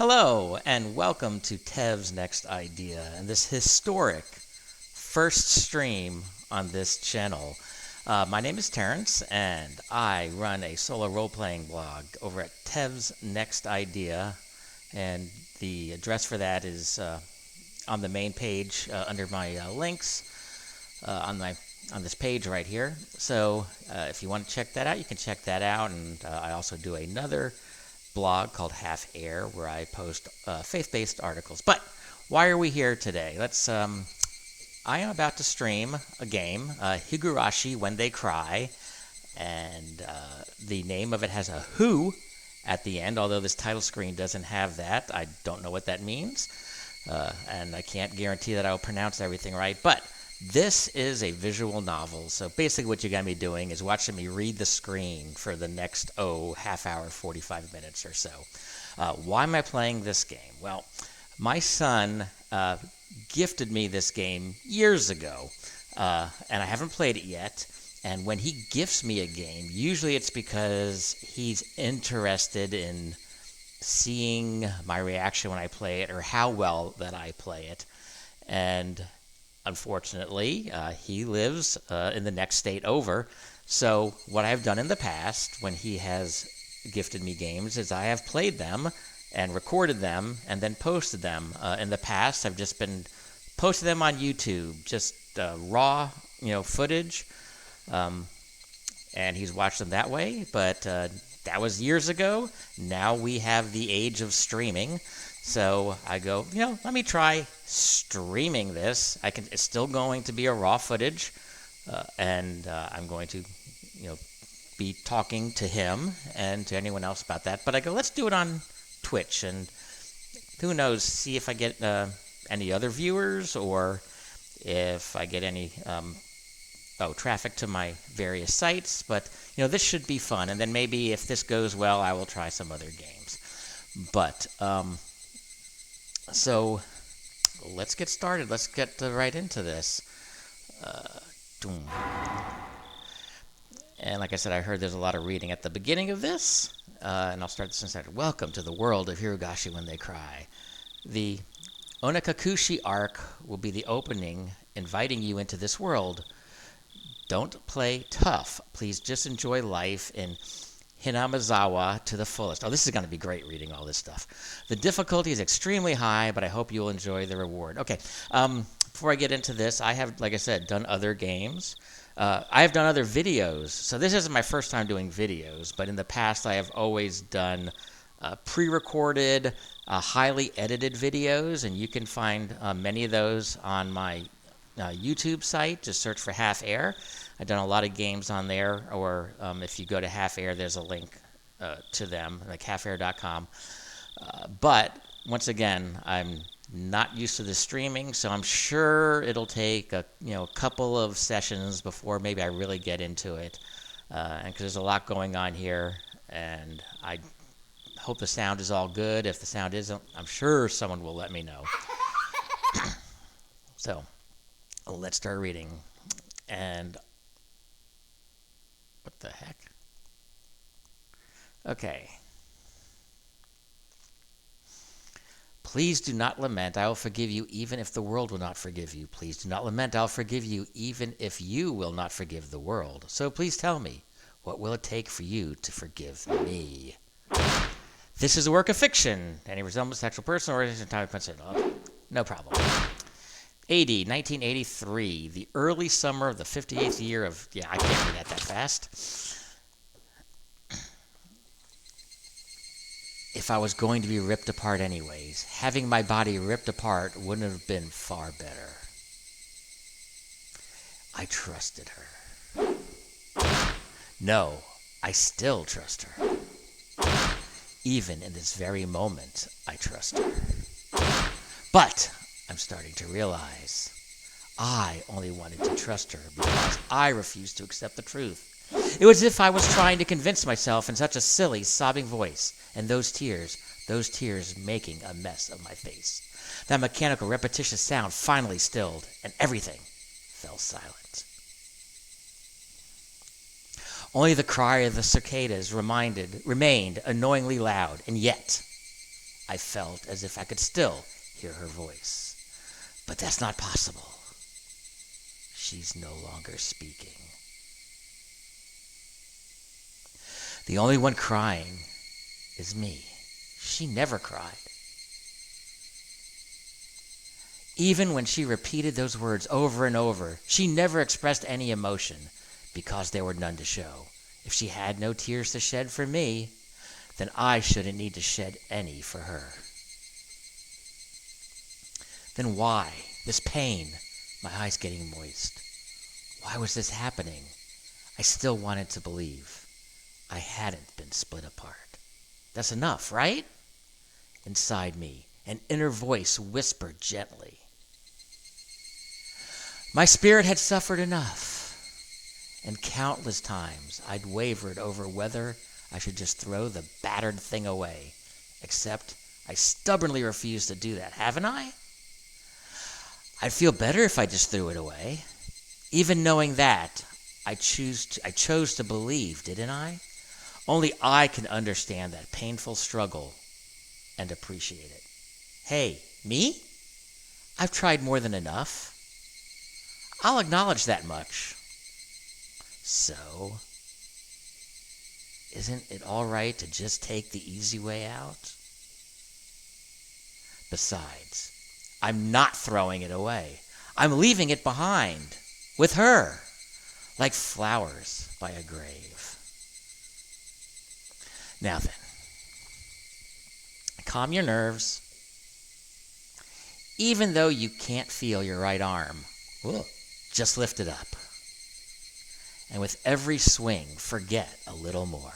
Hello, and welcome to Tev's Next Idea and this historic first stream on this channel. My name is Terrence, and I run a solo role-playing blog over at Tev's Next Idea, and the address for that is on the main page under my links on this page right here. So if you want to check that out, you can check that out, and I also do another blog called Half Air where I post faith-based articles. But why are we here today? I am about to stream a game, Higurashi When They Cry, and the name of it has a who at the end, although this title screen doesn't have that. I don't know what that means, and I can't guarantee that I'll pronounce everything right, but this is a visual novel, so basically what you're going to be doing is watching me read the screen for the next, half hour, 45 minutes or so. Why am I playing this game? Well, my son gifted me this game years ago, and I haven't played it yet. And when he gifts me a game, usually it's because he's interested in seeing my reaction when I play it or how well that I play it. And unfortunately, he lives in the next state over. So what I've done in the past when he has gifted me games is I have played them and recorded them and then posted them. In the past, I've just been posting them on YouTube, just raw, footage. And he's watched them that way, but that was years ago. Now we have the age of streaming. So I go, let me try streaming this. It's still going to be a raw footage, and I'm going to, be talking to him and to anyone else about that. But I go, let's do it on Twitch, and who knows, see if I get any other viewers or if I get any traffic to my various sites. But, this should be fun, and then maybe if this goes well, I will try some other games. But, so let's get started. Let's get right into this. And like I said, I heard there's a lot of reading at the beginning of this, and I'll start this instead. Welcome to the world of Higurashi When They Cry. The Onakakushi arc will be the opening, inviting you into this world. Don't play tough. Please just enjoy life in Hinamizawa to the fullest. Oh, this is going to be great reading all this stuff. The difficulty is extremely high, but I hope you'll enjoy the reward. Okay, before I get into this, I have, like I said, done other games. I have done other videos. So this isn't my first time doing videos, but in the past I have always done pre-recorded, highly edited videos, and you can find many of those on my YouTube site. Just search for Half Air. I've done a lot of games on there, or if you go to Half Air, there's a link to them, like halfair.com. But once again, I'm not used to the streaming, so I'm sure it'll take a couple of sessions before maybe I really get into it, and because there's a lot going on here, and I hope the sound is all good. If the sound isn't, I'm sure someone will let me know. So let's start reading. And what the heck? Okay. Please do not lament. I will forgive you even if the world will not forgive you. Please do not lament. I'll forgive you even if you will not forgive the world. So please tell me, what will it take for you to forgive me? This is a work of fiction. Any resemblance to actual person or time no problem. AD 1983, the early summer of the 58th year of... Yeah, I can't read that fast. If I was going to be ripped apart anyways, having my body ripped apart wouldn't have been far better. I trusted her. No, I still trust her. Even in this very moment, I trust her. But I'm starting to realize I only wanted to trust her because I refused to accept the truth. It was as if I was trying to convince myself in such a silly, sobbing voice, and those tears making a mess of my face. That mechanical, repetitious sound finally stilled, and everything fell silent. Only the cry of the cicadas remained annoyingly loud, and yet I felt as if I could still hear her voice. But that's not possible. She's no longer speaking. The only one crying is me. She never cried. Even when she repeated those words over and over, she never expressed any emotion because there were none to show. If she had no tears to shed for me, then I shouldn't need to shed any for her. Then why? This pain, my eyes getting moist. Why was this happening? I still wanted to believe I hadn't been split apart. That's enough, right? Inside me, an inner voice whispered gently. My spirit had suffered enough, and countless times I'd wavered over whether I should just throw the battered thing away, except I stubbornly refused to do that, haven't I? I'd feel better if I just threw it away. Even knowing that, I chose to believe, didn't I? Only I can understand that painful struggle and appreciate it. Hey, me? I've tried more than enough. I'll acknowledge that much. So, isn't it all right to just take the easy way out? Besides, I'm not throwing it away. I'm leaving it behind, with her, like flowers by a grave. Now then, calm your nerves. Even though you can't feel your right arm, just lift it up. And with every swing, forget a little more.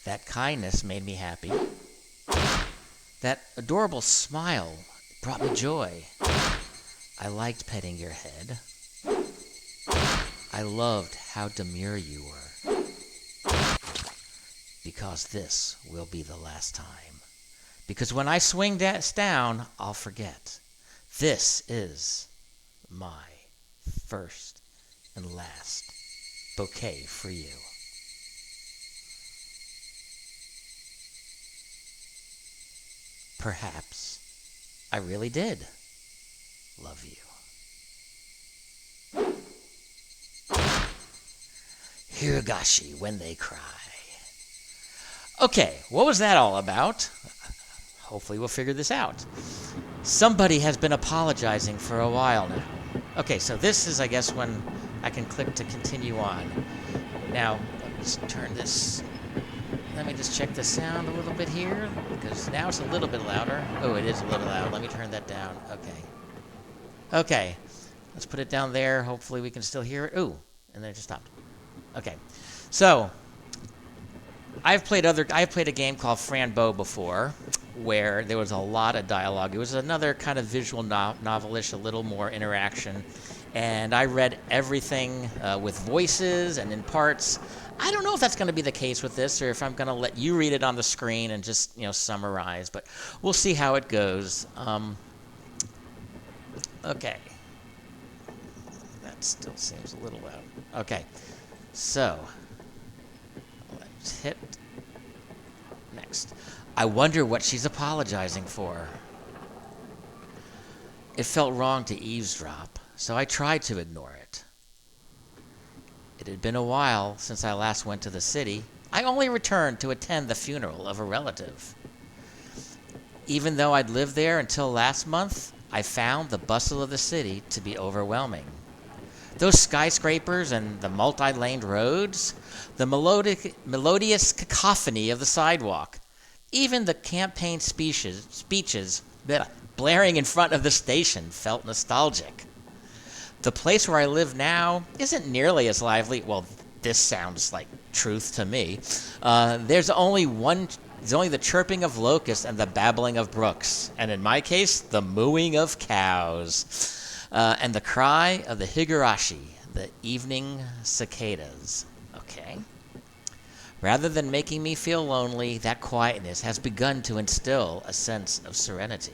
That kindness made me happy. That adorable smile brought me joy. I liked petting your head. I loved how demure you were. Because this will be the last time. Because when I swing down, I'll forget. This is my first and last bouquet for you. Perhaps I really did love you. Higurashi, when they cry. Okay, what was that all about? Hopefully we'll figure this out. Somebody has been apologizing for a while now. Okay, so this is, I guess, when I can click to continue on. Now, let's turn this. Let me just check the sound a little bit here, because now it's a little bit louder. Oh, it is a little loud. Let me turn that down. Okay. Okay. Let's put it down there. Hopefully we can still hear it. Ooh, and then it just stopped. Okay. So, I've played a game called Frambo before, where there was a lot of dialogue. It was another kind of visual novelish, a little more interaction. And I read everything with voices and in parts. I don't know if that's going to be the case with this, or if I'm going to let you read it on the screen and just, summarize. But we'll see how it goes. Okay. That still seems a little loud. Okay. So, let's hit next. I wonder what she's apologizing for. It felt wrong to eavesdrop, so I tried to ignore it. It had been a while since I last went to the city. I only returned to attend the funeral of a relative. Even though I'd lived there until last month, I found the bustle of the city to be overwhelming. Those skyscrapers and the multi-laned roads, the melodious cacophony of the sidewalk, even the campaign speeches blaring in front of the station felt nostalgic. The place where I live now isn't nearly as lively. Well, this sounds like truth to me. There's only the chirping of locusts and the babbling of brooks, and in my case, the mooing of cows. And the cry of the Higurashi, the evening cicadas. Okay. Rather than making me feel lonely, that quietness has begun to instill a sense of serenity.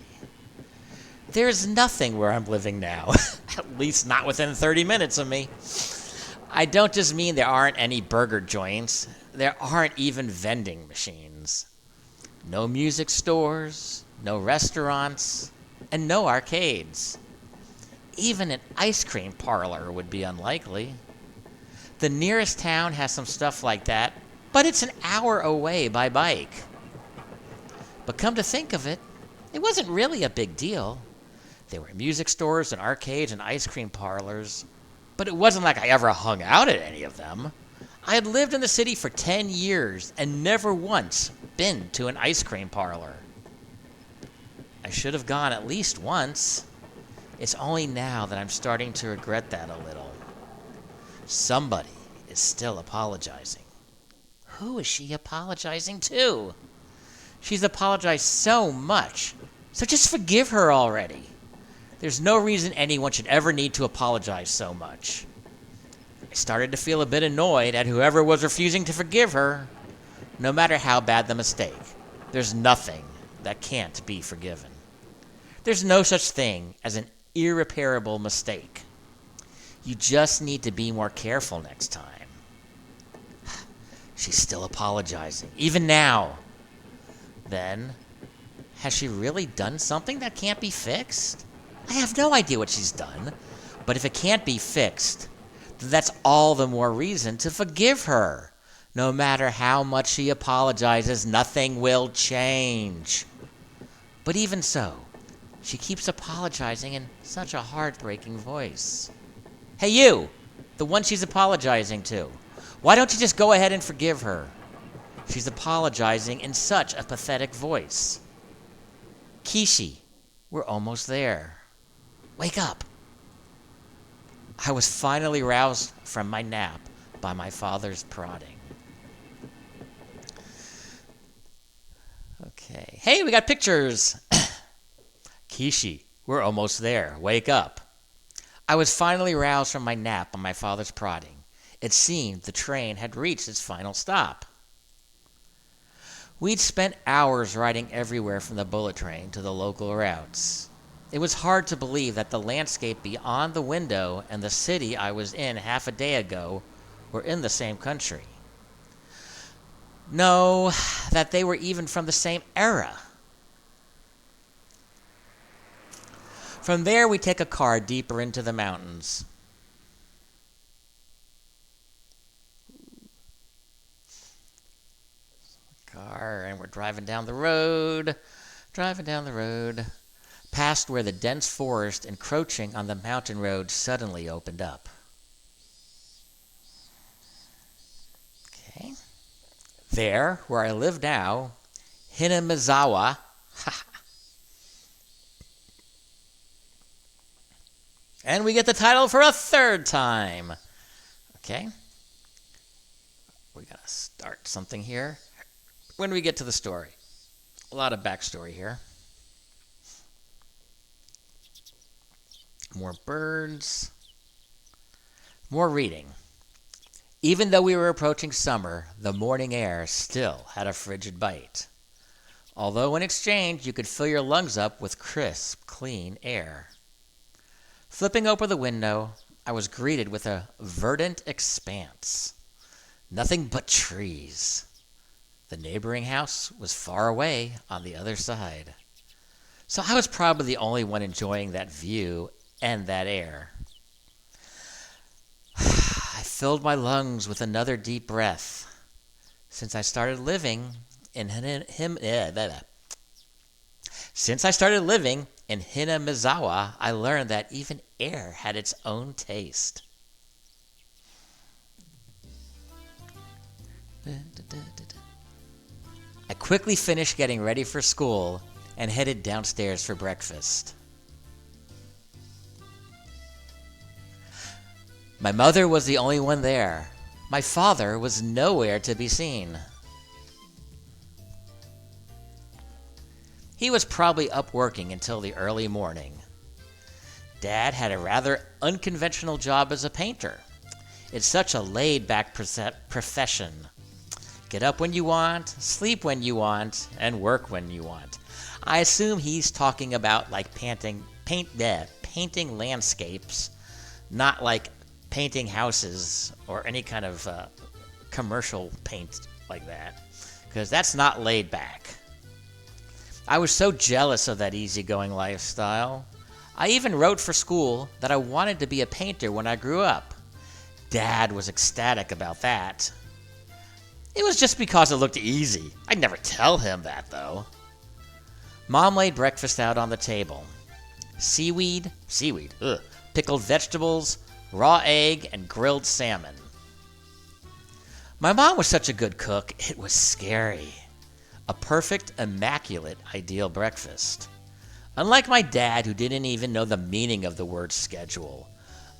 There's nothing where I'm living now, at least not within 30 minutes of me. I don't just mean there aren't any burger joints. there aren't even vending machines. No music stores, no restaurants, and no arcades. Even an ice cream parlor would be unlikely. The nearest town has some stuff like that, but it's an hour away by bike. But come to think of it, it wasn't really a big deal. There were music stores and arcades and ice cream parlors, but it wasn't like I ever hung out at any of them. I had lived in the city for 10 years and never once been to an ice cream parlor. I should have gone at least once. It's only now that I'm starting to regret that a little. Somebody is still apologizing. Who is she apologizing to? She's apologized so much, so just forgive her already. There's no reason anyone should ever need to apologize so much. I started to feel a bit annoyed at whoever was refusing to forgive her. No matter how bad the mistake, there's nothing that can't be forgiven. There's no such thing as an irreparable mistake. You just need to be more careful next time. She's still apologizing, even now. Then, has she really done something that can't be fixed? I have no idea what she's done, but if it can't be fixed, then that's all the more reason to forgive her. No matter how much she apologizes, nothing will change. But even so, she keeps apologizing in such a heartbreaking voice. Hey you, the one she's apologizing to. Why don't you just go ahead and forgive her? She's apologizing in such a pathetic voice. Kishi, we're almost there. Wake up. I was finally roused from my nap by my father's prodding. Okay. Hey, we got pictures. Kishi, we're almost there. Wake up. I was finally roused from my nap by my father's prodding. It seemed the train had reached its final stop. We'd spent hours riding everywhere from the bullet train to the local routes. It was hard to believe that the landscape beyond the window and the city I was in half a day ago were in the same country. No, that they were even from the same era. From there, we take a car deeper into the mountains. And we're driving down the road, past where the dense forest encroaching on the mountain road suddenly opened up. Okay. There, where I live now, Hinamizawa, and we get the title for a third time. Okay. We gotta start something here. When we get to the story, a lot of backstory here. More birds. More reading. Even though we were approaching summer, the morning air still had a frigid bite. Although in exchange, you could fill your lungs up with crisp, clean air. Flipping open the window, I was greeted with a verdant expanse. Nothing but trees. The neighboring house was far away on the other side. So I was probably the only one enjoying that view and that air. I filled my lungs with another deep breath. Since I started living in Hinamizawa, I learned that even air had its own taste. I quickly finished getting ready for school and headed downstairs for breakfast. My mother was the only one there. My father was nowhere to be seen. He was probably up working until the early morning. Dad had a rather unconventional job as a painter. It's such a laid-back profession. Get up when you want, sleep when you want, and work when you want. I assume he's talking about like painting landscapes, not like painting houses or any kind of commercial paint like that, because that's not laid back. I was so jealous of that easygoing lifestyle. I even wrote for school that I wanted to be a painter when I grew up. Dad was ecstatic about that. It was just because it looked easy. I'd never tell him that, though. Mom laid breakfast out on the table. Seaweed, pickled vegetables, raw egg, and grilled salmon. My mom was such a good cook, it was scary. A perfect, immaculate, ideal breakfast. Unlike my dad, who didn't even know the meaning of the word schedule,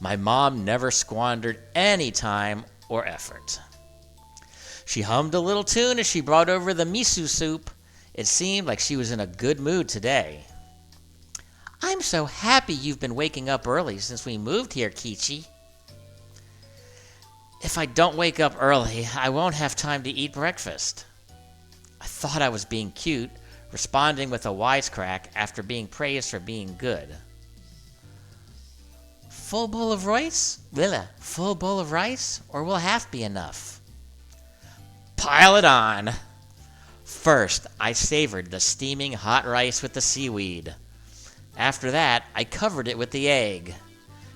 my mom never squandered any time or effort. She hummed a little tune as she brought over the miso soup. It seemed like she was in a good mood today. I'm so happy you've been waking up early since we moved here, Kichi. If I don't wake up early, I won't have time to eat breakfast. I thought I was being cute, responding with a wisecrack after being praised for being good. Full bowl of rice? Lila, full bowl of rice? Or will half be enough? Pile it on! First, I savored the steaming hot rice with the seaweed. After that, I covered it with the egg.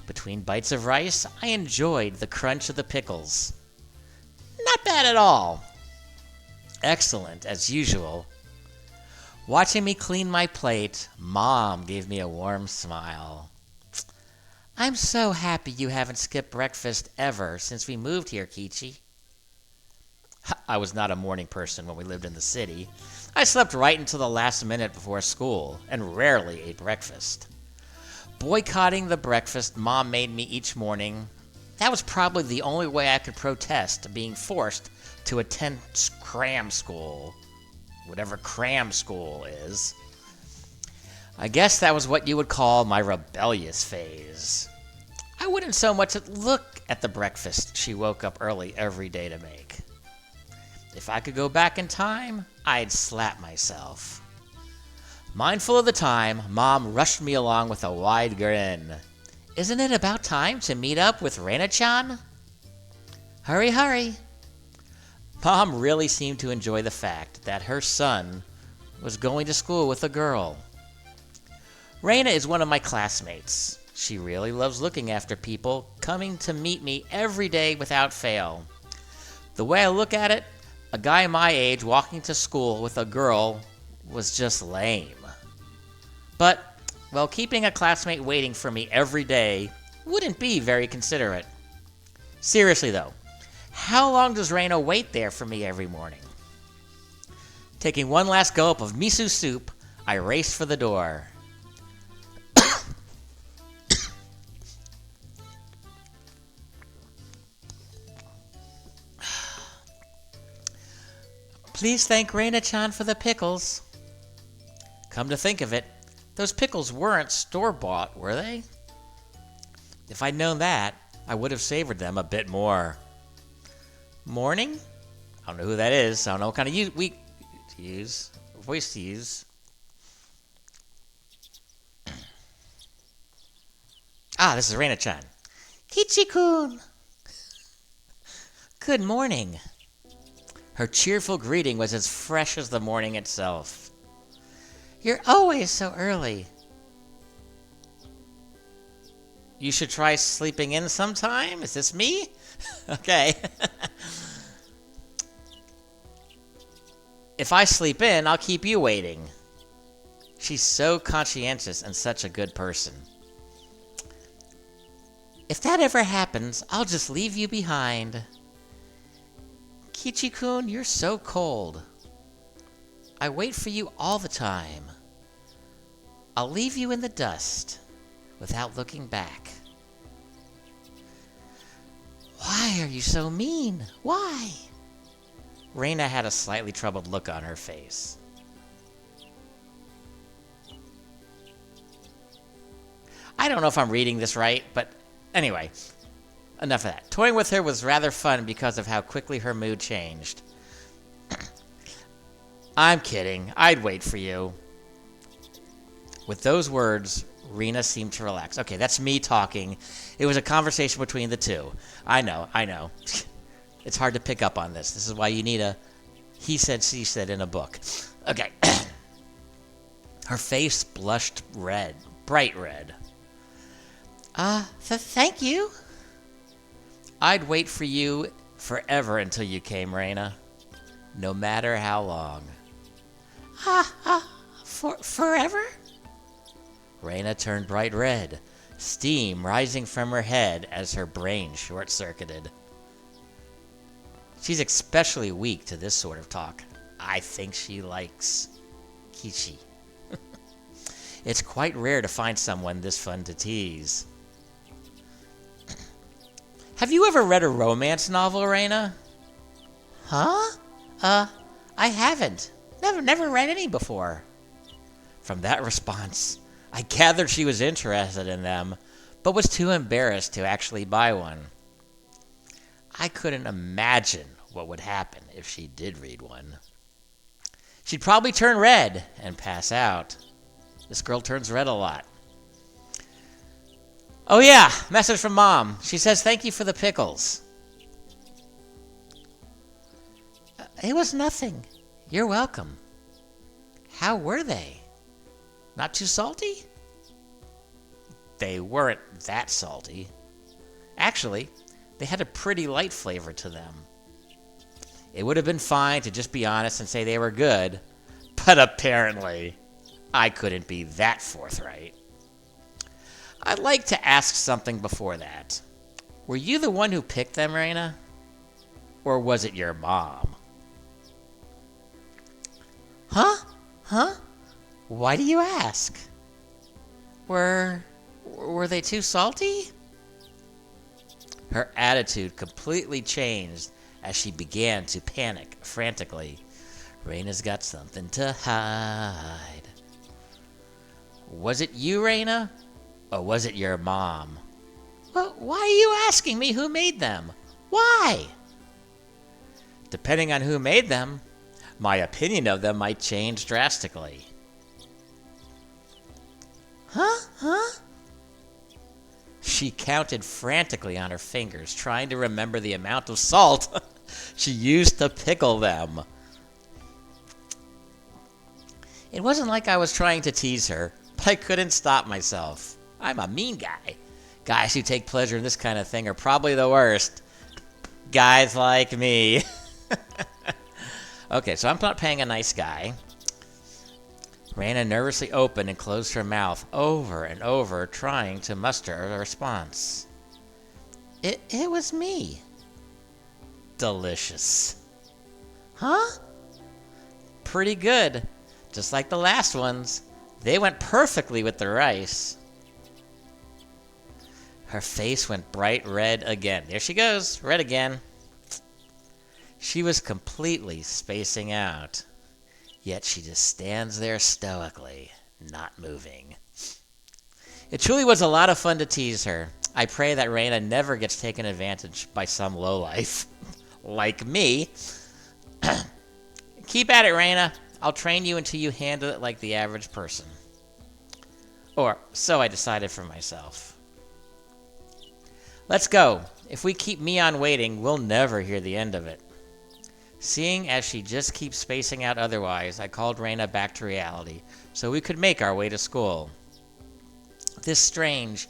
Between bites of rice, I enjoyed the crunch of the pickles. Not bad at all. Excellent, as usual. Watching me clean my plate, Mom gave me a warm smile. I'm so happy you haven't skipped breakfast ever since we moved here, Kichi. I was not a morning person when we lived in the city. I slept right until the last minute before school and rarely ate breakfast. Boycotting the breakfast Mom made me each morning, that was probably the only way I could protest being forced to attend cram school. Whatever cram school is. I guess that was what you would call my rebellious phase. I wouldn't so much look at the breakfast she woke up early every day to make. If I could go back in time, I'd slap myself. Mindful of the time, Mom rushed me along with a wide grin. Isn't it about time to meet up with Reina-chan? Hurry, hurry. Mom really seemed to enjoy the fact that her son was going to school with a girl. Reina is one of my classmates. She really loves looking after people, coming to meet me every day without fail. The way I look at it, a guy my age walking to school with a girl was just lame. But, well, keeping a classmate waiting for me every day wouldn't be very considerate. Seriously though, how long does Reina wait there for me every morning? Taking one last gulp of miso soup, I raced for the door. Please thank Reina-chan for the pickles. Come to think of it, those pickles weren't store-bought, were they? If I'd known that, I would have savored them a bit more. Morning? I don't know who that is. I don't know what kind of voice to use. Ah, this is Reina-chan. Kichi-kun! Good morning. Her cheerful greeting was as fresh as the morning itself. You're always so early. You should try sleeping in sometime. Is this me? Okay. If I sleep in, I'll keep you waiting. She's so conscientious and such a good person. If that ever happens, I'll just leave you behind. Kichi-kun, you're so cold. I wait for you all the time. I'll leave you in the dust without looking back. Why are you so mean? Why? Reina had a slightly troubled look on her face. I don't know if I'm reading this right, but anyway, enough of that. Toying with her was rather fun because of how quickly her mood changed. I'm kidding. I'd wait for you. With those words, Reina seemed to relax. Okay, that's me talking. It was a conversation between the two. I know. It's hard to pick up on this. This is why you need a he said, she said in a book. Okay. Her face blushed red, bright red. Thank you. I'd wait for you forever until you came, Raina. No matter how long. Forever? Raina turned bright red, steam rising from her head as her brain short-circuited. She's especially weak to this sort of talk. I think she likes Kishi. It's quite rare to find someone this fun to tease. Have you ever read a romance novel, Raina? Huh? I haven't. Never read any before. From that response, I gathered she was interested in them, but was too embarrassed to actually buy one. I couldn't imagine what would happen if she did read one. She'd probably turn red and pass out. This girl turns red a lot. Oh yeah, message from Mom. She says thank you for the pickles. It was nothing. You're welcome. How were they? Not too salty? They weren't that salty. Actually, they had a pretty light flavor to them. It would have been fine to just be honest and say they were good, but apparently I couldn't be that forthright. I'd like to ask something before that. Were you the one who picked them, Raina? Or was it your mom? Huh? Why do you ask? Were they too salty? Her attitude completely changed as she began to panic frantically. Raina's got something to hide. Was it you, Raina? Or was it your mom? Well, why are you asking me who made them? Why? Depending on who made them, my opinion of them might change drastically. Huh? She counted frantically on her fingers, trying to remember the amount of salt she used to pickle them. It wasn't like I was trying to tease her, but I couldn't stop myself. I'm a mean guy. Guys who take pleasure in this kind of thing are probably the worst. Guys like me. Okay, so I'm not playing a nice guy. Raina nervously opened and closed her mouth over and over, trying to muster a response. It was me. Delicious. Huh? Pretty good. Just like the last ones. They went perfectly with the rice. Her face went bright red again. There she goes, red again. She was completely spacing out. Yet she just stands there stoically, not moving. It truly was a lot of fun to tease her. I pray that Raina never gets taken advantage by some lowlife. Like me. Keep at it, Raina. I'll train you until you handle it like the average person. Or, so I decided for myself. Let's go. If we keep Mion waiting, we'll never hear the end of it. Seeing as she just keeps spacing out otherwise, I called Raina back to reality so we could make our way to school. This strange,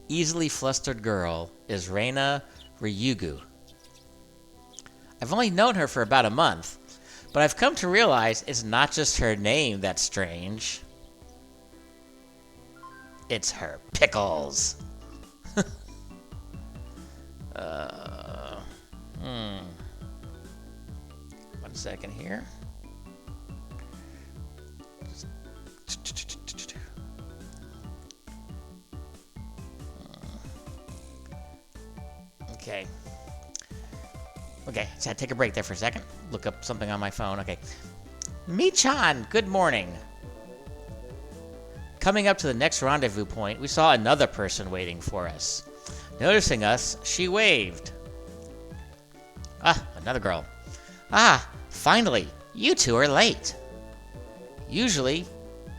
easily flustered girl is Raina Ryugu. I've only known her for about a month, but I've come to realize it's not just her name that's strange. It's her pickles. 1 second here. Okay, so I take a break there for a second. Look up something on my phone. Okay. Mi-chan, good morning. Coming up to the next rendezvous point, we saw another person waiting for us. Noticing us, she waved. Another girl. Finally, you two are late. Usually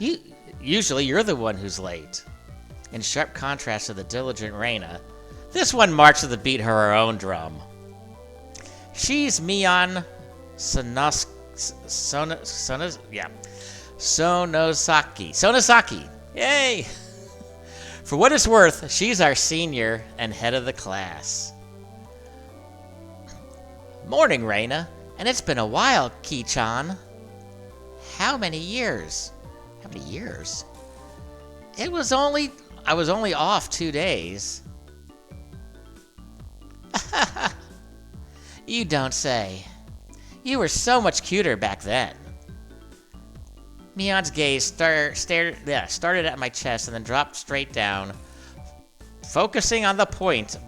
you're the one who's late. In sharp contrast to the diligent Raina, this one marched to the beat of her own drum. She's Mion Sonosaki. Yay! For what it's worth, she's our senior and head of the class. Morning, Reina. And it's been a while, Ki-chan. How many years? How many years? I was only off 2 days. You don't say. You were so much cuter back then. Mion's gaze started at my chest and then dropped straight down, focusing on the point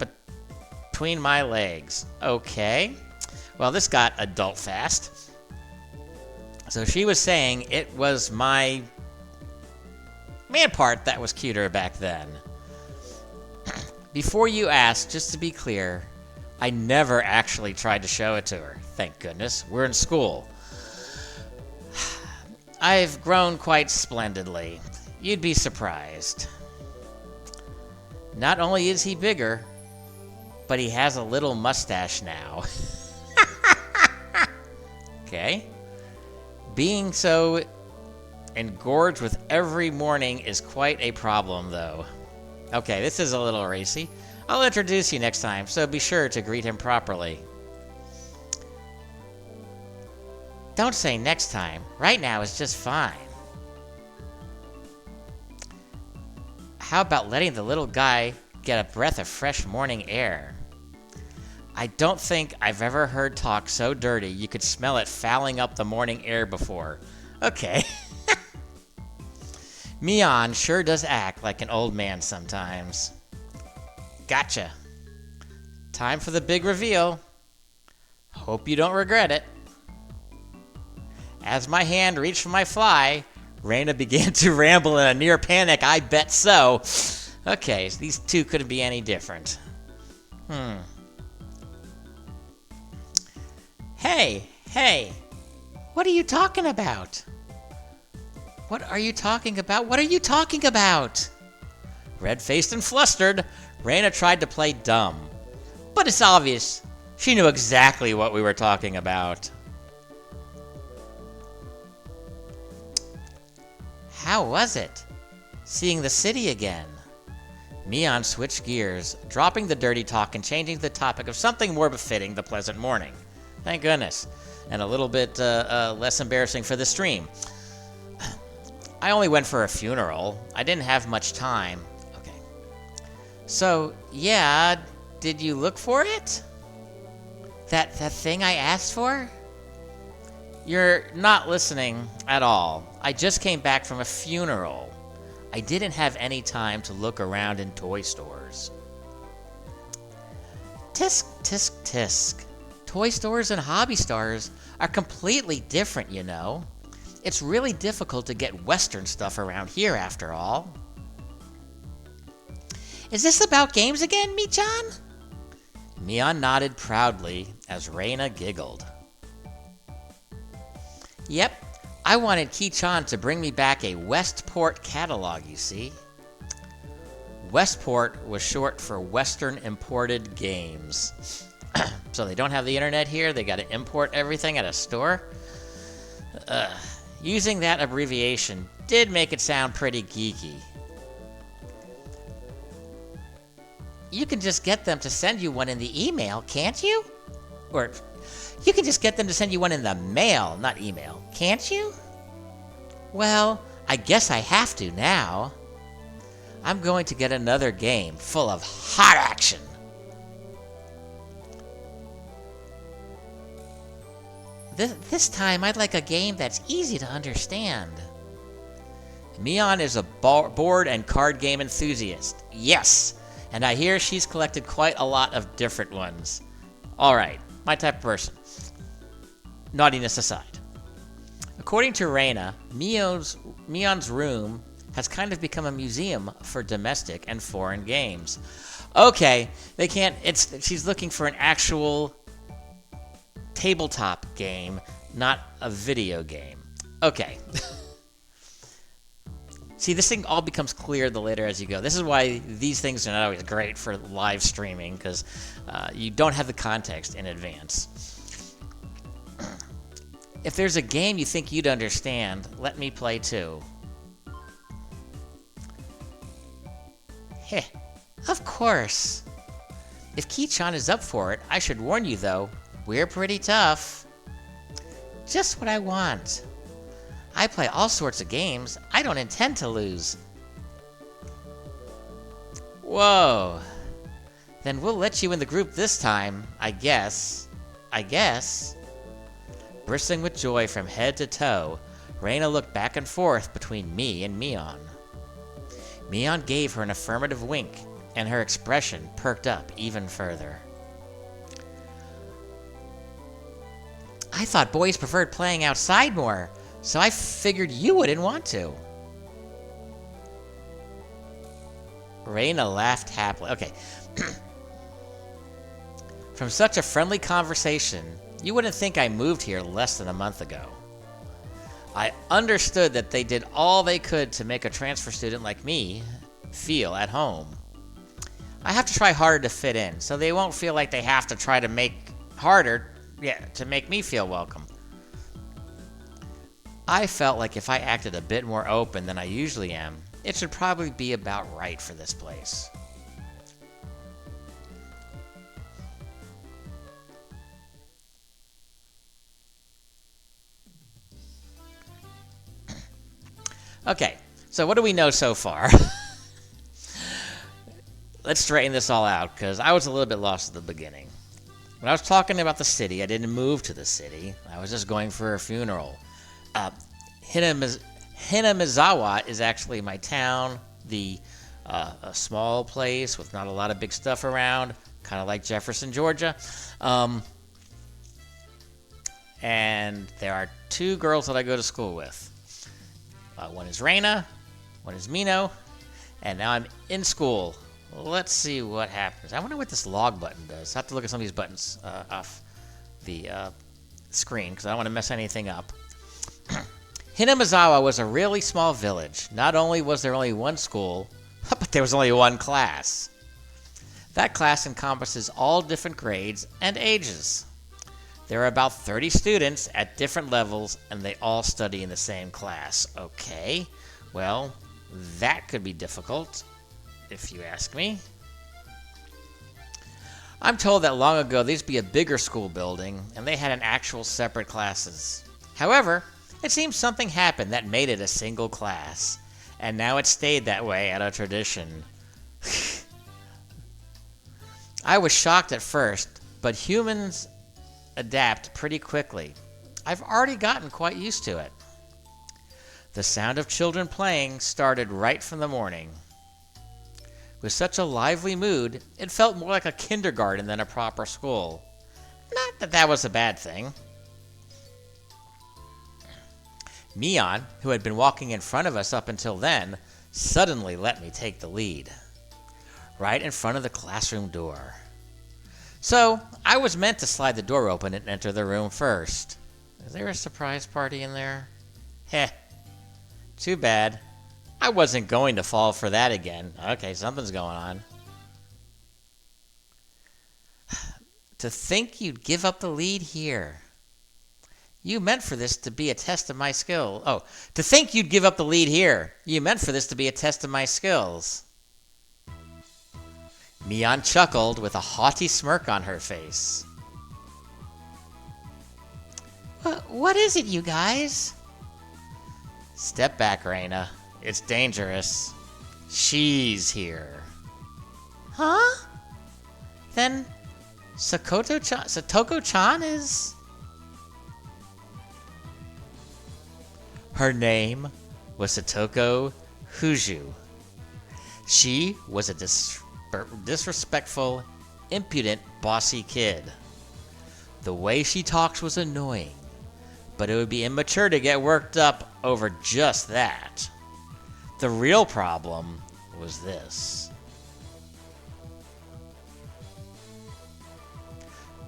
between my legs. Okay. Well, this got adult fast. So she was saying it was my man part that was cuter back then. Before you ask, just to be clear, I never actually tried to show it to her. Thank goodness. We're in school. I've grown quite splendidly. You'd be surprised. Not only is he bigger, but he has a little mustache now. Okay. Being so engorged with every morning is quite a problem, though. Okay, this is a little racy. I'll introduce you next time, so be sure to greet him properly. Don't say next time. Right now is just fine. How about letting the little guy get a breath of fresh morning air? I don't think I've ever heard talk so dirty you could smell it fouling up the morning air before. Okay. Mion sure does act like an old man sometimes. Gotcha. Time for the big reveal. Hope you don't regret it. As my hand reached for my fly, Reina began to ramble in a near panic. I bet so. Okay, so these two couldn't be any different. Hey, what are you talking about? What are you talking about? What are you talking about? Red-faced and flustered, Reina tried to play dumb. But it's obvious she knew exactly what we were talking about. How was it? Seeing the city again? Mion switched gears, dropping the dirty talk and changing the topic of something more befitting the pleasant morning. Thank goodness. And a little bit less embarrassing for the stream. I only went for a funeral. I didn't have much time. Okay. So, yeah, did you look for it? That thing I asked for? You're not listening at all. I just came back from a funeral. I didn't have any time to look around in toy stores. Tisk, tisk, tisk. Toy stores and hobby stores are completely different, you know. It's really difficult to get Western stuff around here, after all. Is this about games again, Mi-chan? Mion nodded proudly as Reina giggled. Yep, I wanted Ki-chan to bring me back a Westport catalog, you see. Westport was short for Western Imported Games. So they don't have the internet here, they gotta import everything at a store? Using that abbreviation did make it sound pretty geeky. You can just get them to send you one in the email, can't you? Or, you can just get them to send you one in the mail, not email, can't you? Well, I guess I have to now. I'm going to get another game full of hot action. This time, I'd like a game that's easy to understand. Mion is a board and card game enthusiast. Yes, and I hear she's collected quite a lot of different ones. Alright, my type of person. Naughtiness aside. According to Reina, Mion's room has kind of become a museum for domestic and foreign games. Okay, they can't, she's looking for an actual tabletop game, not a video game. Okay. See, this thing all becomes clear the later as you go. This is why these things are not always great for live streaming, because you don't have the context in advance. If there's a game you think you'd understand, let me play too. Heh, of course. If Ki-chan is up for it, I should warn you though, we're pretty tough. Just what I want. I play all sorts of games. I don't intend to lose. Whoa. Then we'll let you in the group this time, I guess. Bristling with joy from head to toe, Reina looked back and forth between me and Mion. Mion gave her an affirmative wink, and her expression perked up even further. I thought boys preferred playing outside more, so I figured you wouldn't want to. Reina laughed happily. Okay. From such a friendly conversation, you wouldn't think I moved here less than a month ago. I understood that they did all they could to make a transfer student like me feel at home. I have to try harder to fit in, so they won't feel like they have to try to make harder, to make me feel welcome. I felt like if I acted a bit more open than I usually am, it should probably be about right for this place. Okay, so what do we know so far? Let's straighten this all out, because I was a little bit lost at the beginning. When I was talking about the city, I didn't move to the city. I was just going for a funeral. Hinamizawa is actually my town, a small place with not a lot of big stuff around, kind of like Jefferson, Georgia. And there are two girls that I go to school with. One is Reina, one is Mino, and now I'm in school. Let's see what happens. I wonder what this log button does. I have to look at some of these buttons off the screen because I don't want to mess anything up. Hinamizawa was a really small village. Not only was there only one school, but there was only one class. That class encompasses all different grades and ages. There are about 30 students at different levels, and they all study in the same class. Okay, well, that could be difficult, if you ask me. I'm told that long ago there used to be a bigger school building, and they had an actual separate classes. However, it seems something happened that made it a single class, and now it stayed that way out of tradition. I was shocked at first, but humans adapt pretty quickly. I've already gotten quite used to it. The sound of children playing started right from the morning. With such a lively mood, it felt more like a kindergarten than a proper school. Not that that was a bad thing. Mion, who had been walking in front of us up until then, suddenly let me take the lead. Right in front of the classroom door. So, I was meant to slide the door open and enter the room first. Is there a surprise party in there? Heh. Too bad. I wasn't going to fall for that again. Okay, something's going on. To think you'd give up the lead here. You meant for this to be a test of my skill. Oh, to think you'd give up the lead here. You meant for this to be a test of my skills. Mion chuckled with a haughty smirk on her face. What is it, you guys? Step back, Reina. It's dangerous. She's here. Huh? Then Satoko-chan is... Her name was Satoko Huju. She was a disrespectful, impudent, bossy kid. The way she talks was annoying, but it would be immature to get worked up over just that. The real problem was this.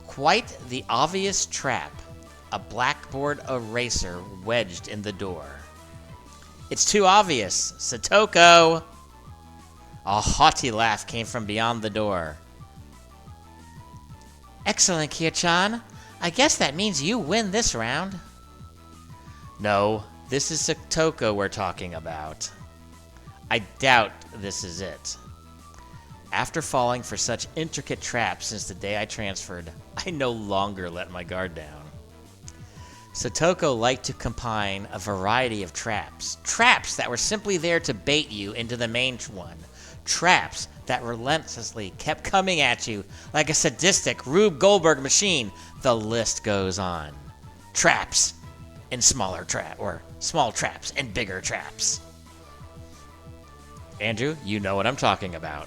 Quite the obvious trap, a blackboard eraser wedged in the door. It's too obvious, Satoko! A haughty laugh came from beyond the door. Excellent, Kia-chan. I guess that means you win this round. No, this is Satoko we're talking about. I doubt this is it. After falling for such intricate traps since the day I transferred, I no longer let my guard down. Satoko liked to combine a variety of traps. Traps that were simply there to bait you into the main one. Traps that relentlessly kept coming at you like a sadistic Rube Goldberg machine. The list goes on. Traps and small traps and bigger traps. Andrew, you know what I'm talking about.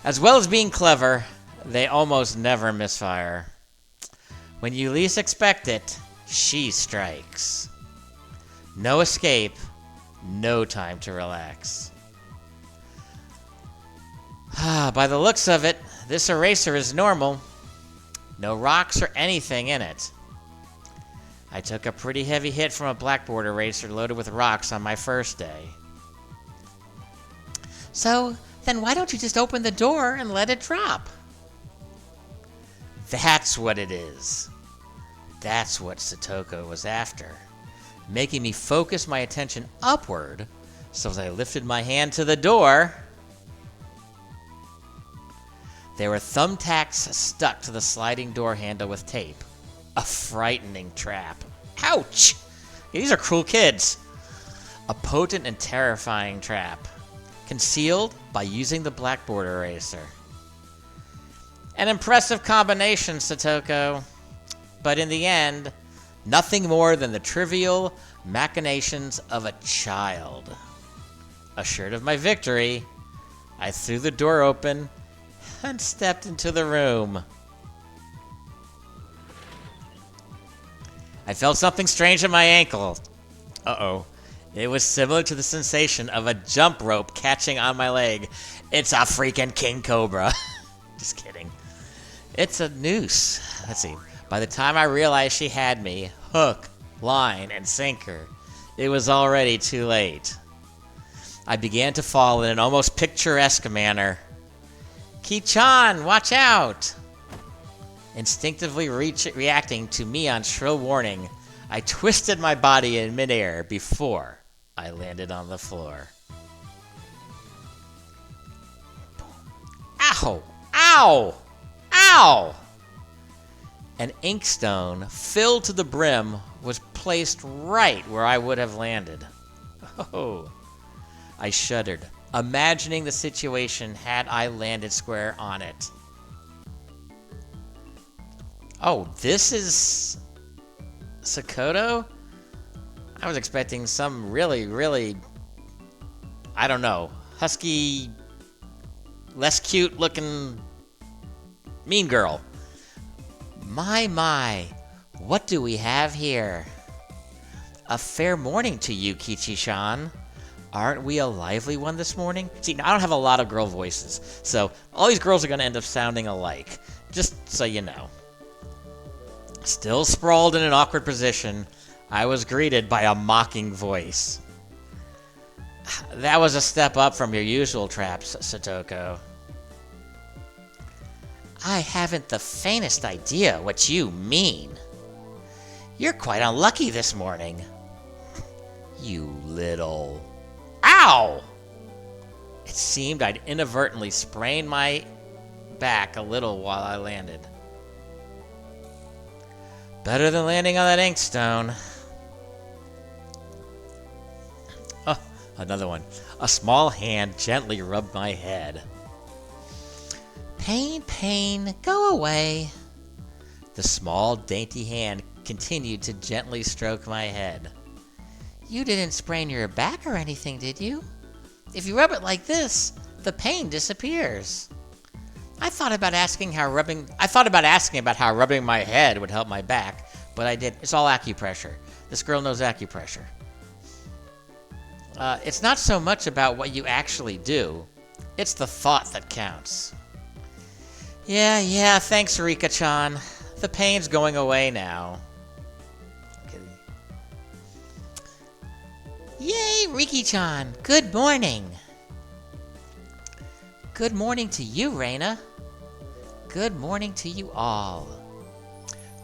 As well as being clever, they almost never misfire. When you least expect it, she strikes. No escape, no time to relax. By the looks of it, this eraser is normal. No rocks or anything in it. I took a pretty heavy hit from a blackboard eraser loaded with rocks on my first day. So, then why don't you just open the door and let it drop? That's what it is. That's what Satoko was after. Making me focus my attention upward, so as I lifted my hand to the door, there were thumbtacks stuck to the sliding door handle with tape. A frightening trap. Ouch! These are cruel kids. A potent and terrifying trap. Concealed by using the blackboard eraser. An impressive combination, Satoko. But in the end, nothing more than the trivial machinations of a child. Assured of my victory, I threw the door open and stepped into the room. I felt something strange in my ankle. Uh-oh. It was similar to the sensation of a jump rope catching on my leg. It's a freaking king cobra. Just kidding. It's a noose. Let's see. By the time I realized she had me, hook, line, and sinker, it was already too late. I began to fall in an almost picturesque manner. Ki-chan, watch out! Instinctively reacting to Mion's shrill warning, I twisted my body in midair before I landed on the floor. Ow! Ow! Ow! An inkstone filled to the brim was placed right where I would have landed. Oh! I shuddered, imagining the situation had I landed square on it. Oh, this is Sakoto? I was expecting some really, I don't know, husky, less cute looking mean girl. My, what do we have here? A fair morning to you, Kichi-chan. Aren't we a lively one this morning? See, now I don't have a lot of girl voices, so all these girls are going to end up sounding alike, just so you know. Still sprawled in an awkward position, I was greeted by a mocking voice. That was a step up from your usual traps, Satoko. I haven't the faintest idea what you mean. You're quite unlucky this morning. You little... Ow! It seemed I'd inadvertently sprained my back a little while I landed. Better than landing on that inkstone. Oh, another one. A small hand gently rubbed my head. Pain, go away. The small, dainty hand continued to gently stroke my head. You didn't sprain your back or anything, did you? If you rub it like this, the pain disappears. I thought about asking about how rubbing my head would help my back, but I did. It's all acupressure. This girl knows acupressure. It's not so much about what you actually do. It's the thought that counts. Yeah, thanks, Rika-chan. The pain's going away now. Okay. Yay, Riki-chan! Good morning! Good morning to you, Reina. Good morning to you all.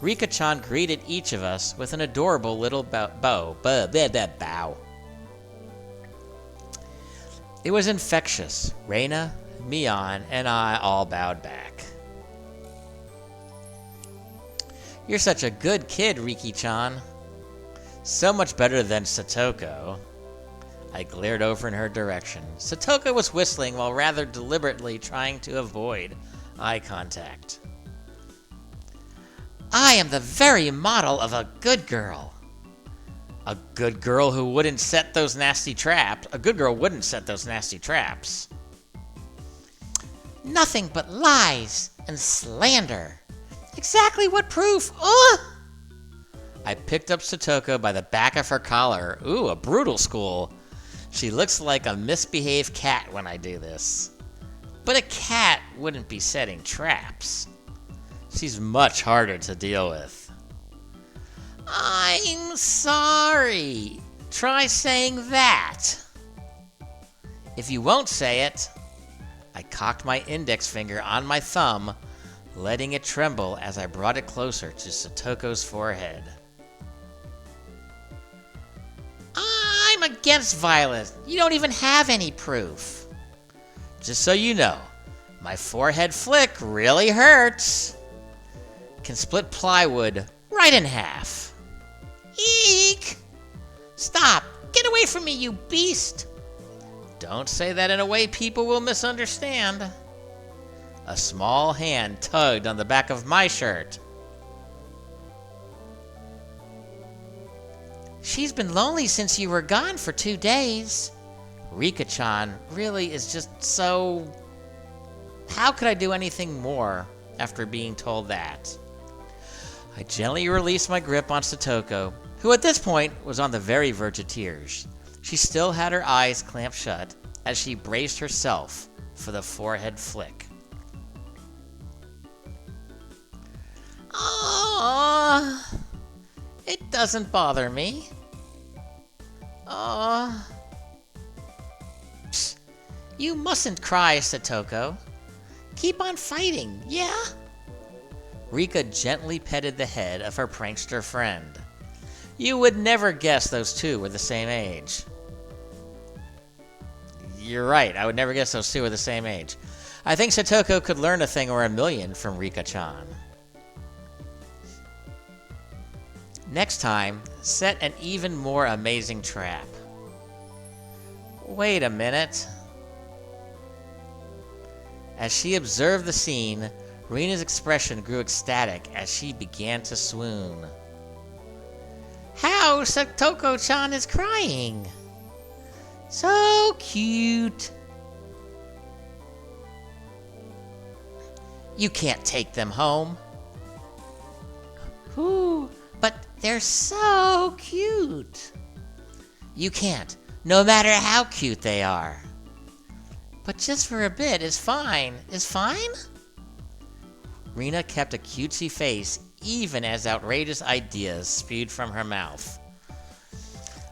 Rika-chan greeted each of us with an adorable little bow. It was infectious. Reina, Mion, and I all bowed back. You're such a good kid, Riki-chan. So much better than Satoko. I glared over in her direction. Satoko was whistling while rather deliberately trying to avoid eye contact. I am the very model of a good girl. A good girl who wouldn't set those nasty traps. A good girl wouldn't set those nasty traps. Nothing but lies and slander. Exactly what proof? Ugh! I picked up Satoko by the back of her collar. Ooh, a brutal school. She looks like a misbehaved cat when I do this. But a cat wouldn't be setting traps. She's much harder to deal with. I'm sorry. Try saying that. If you won't say it. I cocked my index finger on my thumb, letting it tremble as I brought it closer to Satoko's forehead. I'm against violence. You don't even have any proof. Just so you know, my forehead flick really hurts. Can split plywood right in half. Eek! Stop! Get away from me, you beast! Don't say that in a way people will misunderstand. A small hand tugged on the back of my shirt. She's been lonely since you were gone for 2 days. Rika-chan really is just so... How could I do anything more after being told that? I gently released my grip on Satoko, who at this point was on the very verge of tears. She still had her eyes clamped shut as she braced herself for the forehead flick. Aww, it doesn't bother me. Aww. Psst, you mustn't cry, Satoko. Keep on fighting, yeah? Rika gently petted the head of her prankster friend. You would never guess those two were the same age. You're right, I would never guess those two were the same age. I think Satoko could learn a thing or a million from Rika-chan. Next time, set an even more amazing trap. Wait a minute. As she observed the scene, Reina's expression grew ecstatic as she began to swoon. How Satoko-chan is crying! So cute! You can't take them home. Ooh, but they're so cute. You can't, no matter how cute they are. But just for a bit is fine. Is fine? Reina kept a cutesy face even as outrageous ideas spewed from her mouth.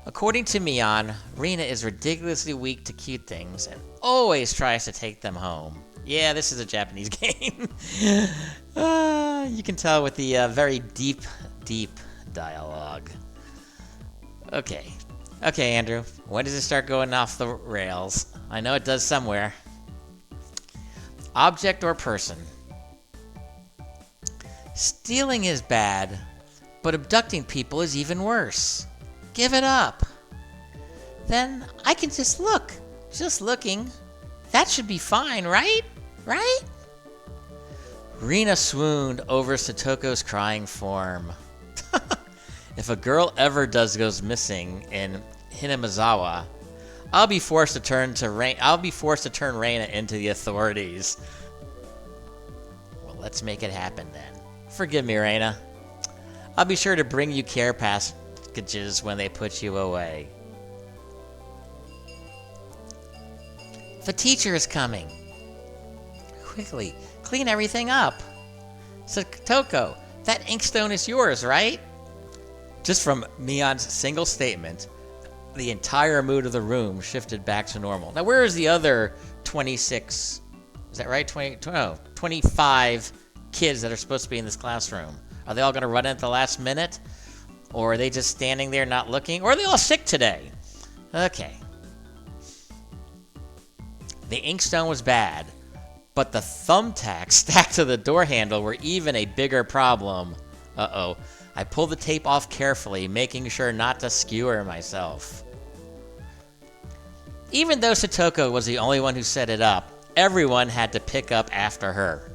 According to Mion, Reina is ridiculously weak to cute things and always tries to take them home. Yeah, this is a Japanese game. You can tell with the very deep dialogue. Okay, Andrew, when does it start going off the rails? I know it does somewhere. Object or person? Stealing is bad, but abducting people is even worse. Give it up. Then I can just look. Just looking. That should be fine, right? Right? Reina swooned over Satoko's crying form. If a girl ever goes missing in Hinamizawa, I'll be forced to turn Reina into the authorities. Well, let's make it happen then. Forgive me, Reina. I'll be sure to bring you care packages when they put you away. The teacher is coming. Quickly, clean everything up. Satoko, that inkstone is yours, right? Just from Mion's single statement, the entire mood of the room shifted back to normal. Now, where is the other 26, is that right? 25 kids that are supposed to be in this classroom? Are they all going to run in at the last minute? Or are they just standing there not looking? Or are they all sick today? Okay. The inkstone was bad, but the thumbtacks stacked to the door handle were even a bigger problem. Uh-oh. I pulled the tape off carefully, making sure not to skewer myself. Even though Satoko was the only one who set it up, everyone had to pick up after her.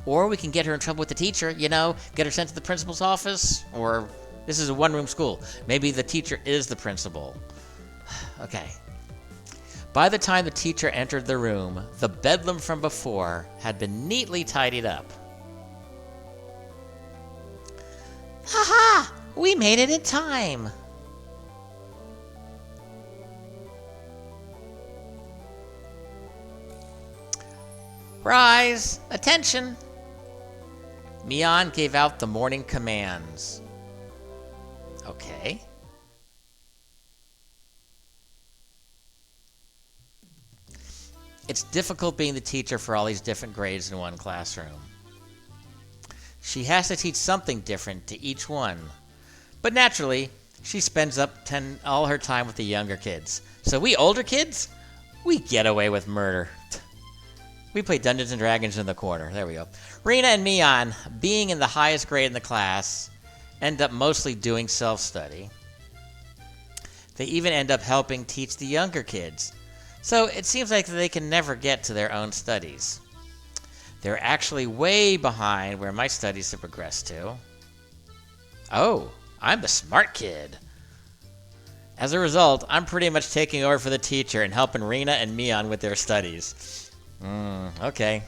Or we can get her in trouble with the teacher, you know, get her sent to the principal's office, or this is a one-room school. Maybe the teacher is the principal. Okay. By the time the teacher entered the room, the bedlam from before had been neatly tidied up. Ha! We made it in time! Rise! Attention! Mion gave out the morning commands. Okay. It's difficult being the teacher for all these different grades in one classroom. She has to teach something different to each one. But naturally, she spends all her time with the younger kids. So we older kids, we get away with murder. We play Dungeons & Dragons in the corner. There we go. Rena and Mion, being in the highest grade in the class, end up mostly doing self-study. They even end up helping teach the younger kids. So it seems like they can never get to their own studies. They're actually way behind where my studies have progressed to. Oh, I'm the smart kid. As a result, I'm pretty much taking over for the teacher and helping Rena and Mion with their studies. Okay.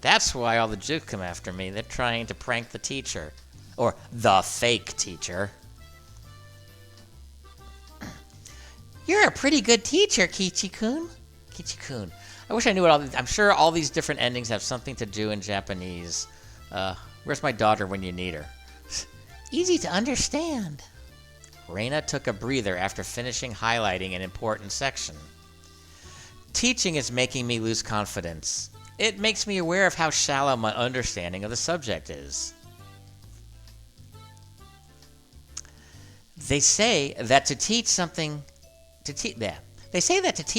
That's why all the Jukes come after me. They're trying to prank the teacher. Or the fake teacher. You're a pretty good teacher, Kichi-kun. Kichi-kun. I wish I knew what all these... I'm sure all these different endings have something to do in Japanese. Where's my daughter when you need her? Easy to understand. Rena took a breather after finishing highlighting an important section. Teaching is making me lose confidence. It makes me aware of how shallow my understanding of the subject is. They say that to teach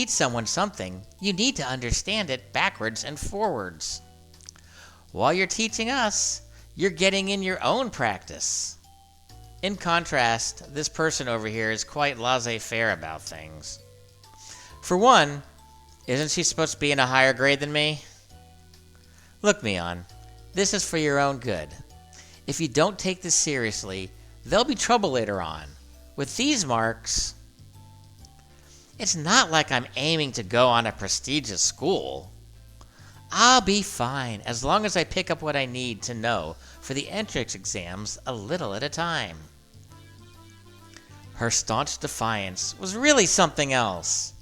someone something, you need to understand it backwards and forwards. While you're teaching us, you're getting in your own practice. In contrast, this person over here is quite laissez-faire about things. For one, isn't she supposed to be in a higher grade than me? Look, Mion, this is for your own good. If you don't take this seriously, there'll be trouble later on. With these marks, it's not like I'm aiming to go on a prestigious school. I'll be fine as long as I pick up what I need to know for the entrance exams a little at a time. Her staunch defiance was really something else.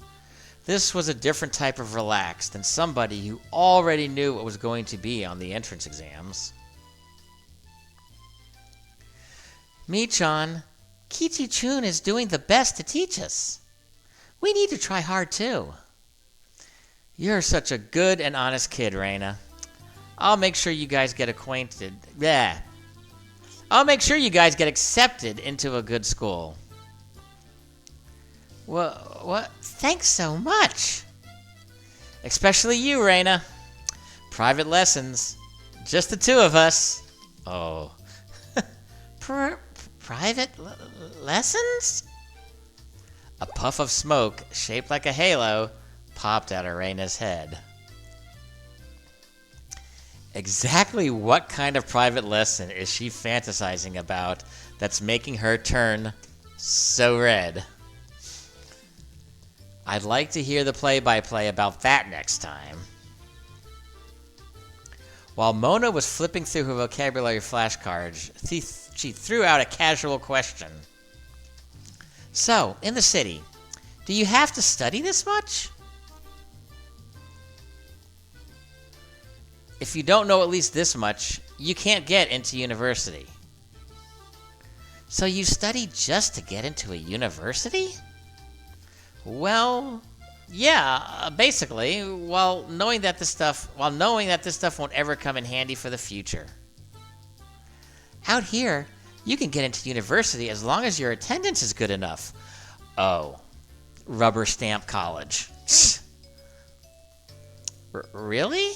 This was a different type of relax than somebody who already knew what was going to be on the entrance exams. Mi-chan, Kichi-chun is doing the best to teach us. We need to try hard too. You're such a good and honest kid, Reina. I'll make sure you guys get acquainted. Yeah. I'll make sure you guys get accepted into a good school. What? Thanks so much. Especially you, Reina. Private lessons. Just the two of us. Oh. Private lessons? A puff of smoke, shaped like a halo, popped out of Reina's head. Exactly what kind of private lesson is she fantasizing about that's making her turn so red? I'd like to hear the play-by-play about that next time. While Mona was flipping through her vocabulary flashcards, she threw out a casual question. So, in the city, do you have to study this much? If you don't know at least this much, you can't get into university. So you study just to get into a university? Well, yeah, basically, while knowing that this stuff won't ever come in handy for the future. Out here, you can get into university as long as your attendance is good enough. Oh, rubber stamp college. Really?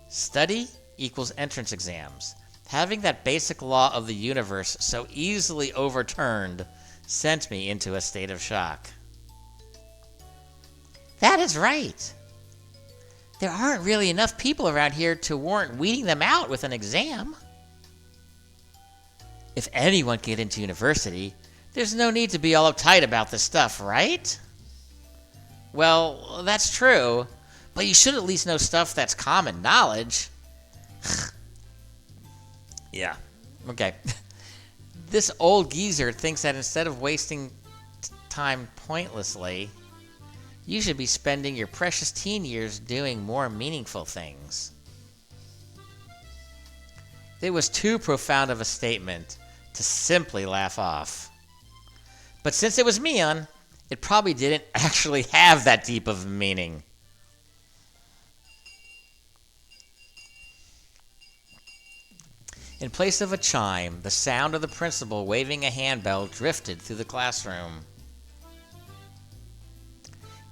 Study equals entrance exams. Having that basic law of the universe so easily overturned sent me into a state of shock. That is right. There aren't really enough people around here to warrant weeding them out with an exam. If anyone can get into university, there's no need to be all uptight about this stuff, right? Well, that's true, but you should at least know stuff that's common knowledge. Yeah, okay. This old geezer thinks that instead of wasting time pointlessly, you should be spending your precious teen years doing more meaningful things. It was too profound of a statement to simply laugh off. But since it was Mion, it probably didn't actually have that deep of a meaning. In place of a chime, the sound of the principal waving a handbell drifted through the classroom.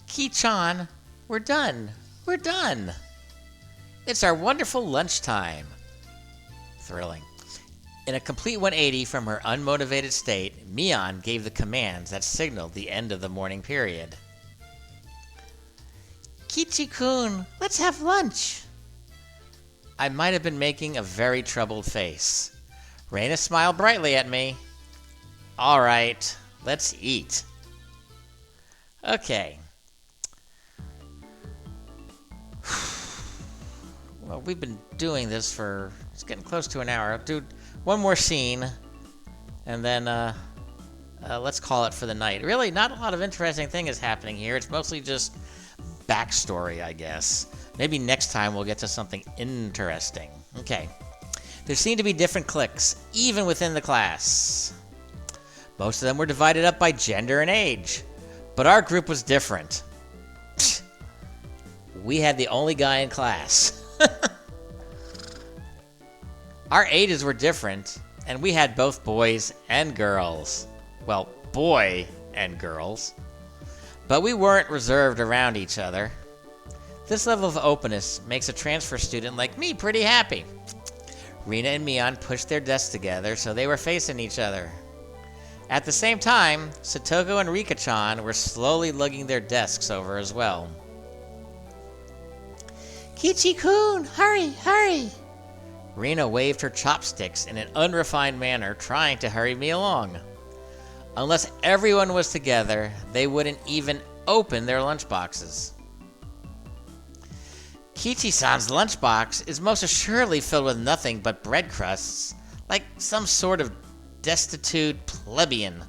Ki-chan, we're done. We're done. It's our wonderful lunchtime. Thrilling. In a complete 180 from her unmotivated state, Mion gave the commands that signaled the end of the morning period. Kichi-kun, let's have lunch. I might have been making a very troubled face. Reina smiled brightly at me. All right, let's eat. Okay. Well, we've been doing this for, it's getting close to an hour. I'll do one more scene, and then let's call it for the night. Really, not a lot of interesting thing is happening here. It's mostly just backstory, I guess. Maybe next time we'll get to something interesting. Okay. There seem to be different cliques, even within the class. Most of them were divided up by gender and age, but our group was different. We had the only guy in class. Our ages were different, and we had both boys and girls. Well, boy and girls. But we weren't reserved around each other. This level of openness makes a transfer student like me pretty happy. Rina and Mion pushed their desks together so they were facing each other. At the same time, Satoko and Rika-chan were slowly lugging their desks over as well. Kichi-kun, hurry, hurry! Rina waved her chopsticks in an unrefined manner, trying to hurry me along. Unless everyone was together, they wouldn't even open their lunchboxes. Kichi-san's lunchbox is most assuredly filled with nothing but bread crusts, like some sort of destitute plebeian.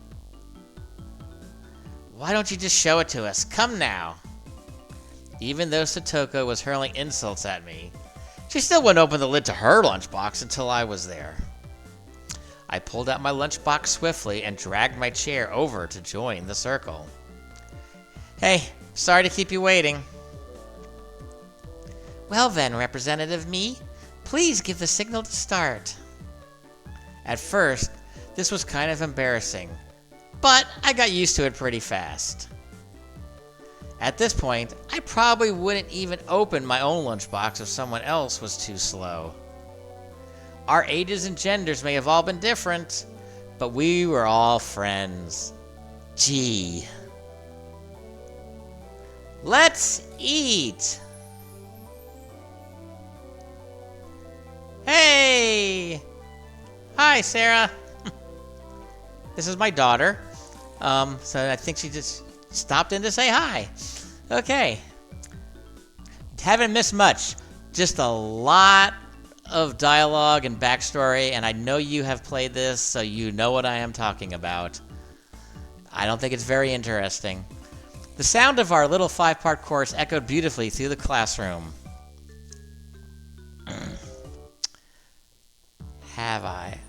Why don't you just show it to us? Come now! Even though Satoko was hurling insults at me, she still wouldn't open the lid to her lunchbox until I was there. I pulled out my lunchbox swiftly and dragged my chair over to join the circle. Hey, sorry to keep you waiting. Well then, Representative Me, please give the signal to start. At first, this was kind of embarrassing, but I got used to it pretty fast. At this point, I probably wouldn't even open my own lunchbox if someone else was too slow. Our ages and genders may have all been different, but we were all friends. Gee. Let's eat! Hey! Hi, Sarah! This is my daughter. So I think she just stopped in to say hi. Okay. Haven't missed much. Just a lot of dialogue and backstory, and I know you have played this, so you know what I am talking about. I don't think it's very interesting. The sound of our little 5-part course echoed beautifully through the classroom. Have I?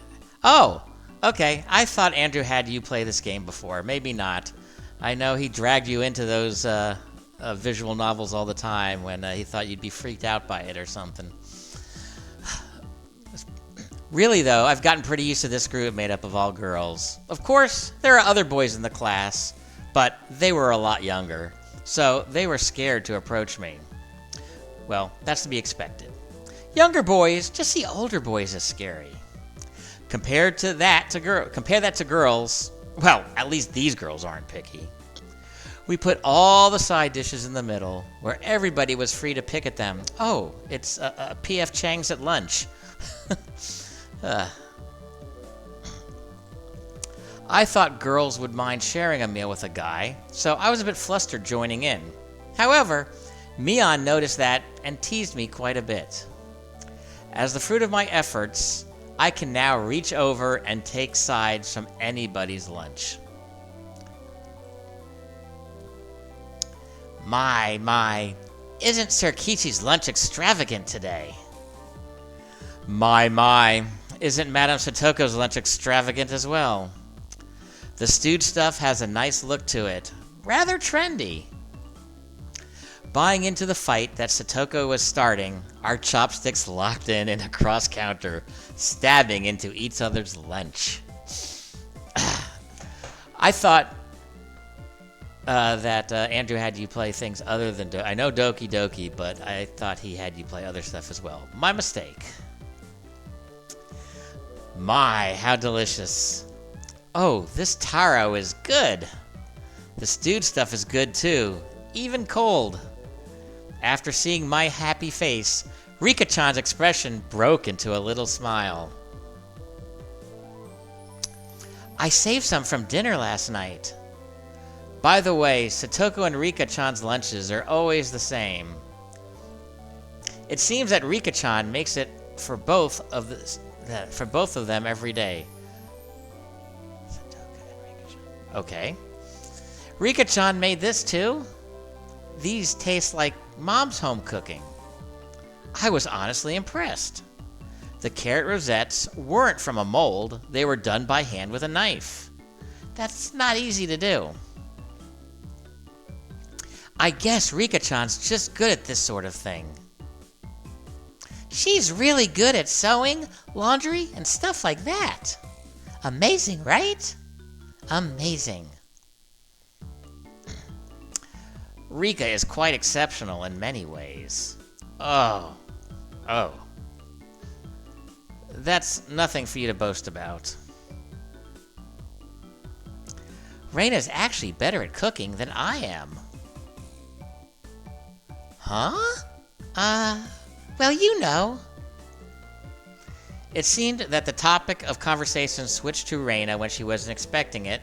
Oh, okay. I thought Andrew had you play this game before. Maybe not. I know he dragged you into those visual novels all the time when he thought you'd be freaked out by it or something. Really, though, I've gotten pretty used to this group made up of all girls. Of course, there are other boys in the class, but they were a lot younger, so they were scared to approach me. Well, that's to be expected. Younger boys just see older boys as scary. Compare that to girls, well, at least these girls aren't picky. We put all the side dishes in the middle, where everybody was free to pick at them. Oh, it's P.F. Chang's at lunch. I thought girls would mind sharing a meal with a guy, so I was a bit flustered joining in. However, Mion noticed that and teased me quite a bit. As the fruit of my efforts, I can now reach over and take sides from anybody's lunch. My, isn't Sir Kichi's lunch extravagant today? My, isn't Madame Satoko's lunch extravagant as well? The stewed stuff has a nice look to it, rather trendy. Buying into the fight that Satoko was starting, our chopsticks locked in a cross counter, stabbing into each other's lunch. I thought that Andrew had you play things other than I know Doki Doki, but I thought he had you play other stuff as well. My mistake. My, how delicious. Oh, this taro is good. The stewed stuff is good too, even cold. After seeing my happy face, Rika-chan's expression broke into a little smile. I saved some from dinner last night. By the way, Satoko and Rika-chan's lunches are always the same. It seems that Rika-chan makes it for both of them every day. Okay. Rika-chan made this too? These taste like Mom's home cooking. I was honestly impressed. The carrot rosettes weren't from a mold, they were done by hand with a knife. That's not easy to do. I guess Rika-chan's just good at this sort of thing. She's really good at sewing, laundry, and stuff like that. Amazing, right? Amazing. Rika is quite exceptional in many ways. Oh. That's nothing for you to boast about. Reina's actually better at cooking than I am. Huh? Well, you know. It seemed that the topic of conversation switched to Reina when she wasn't expecting it,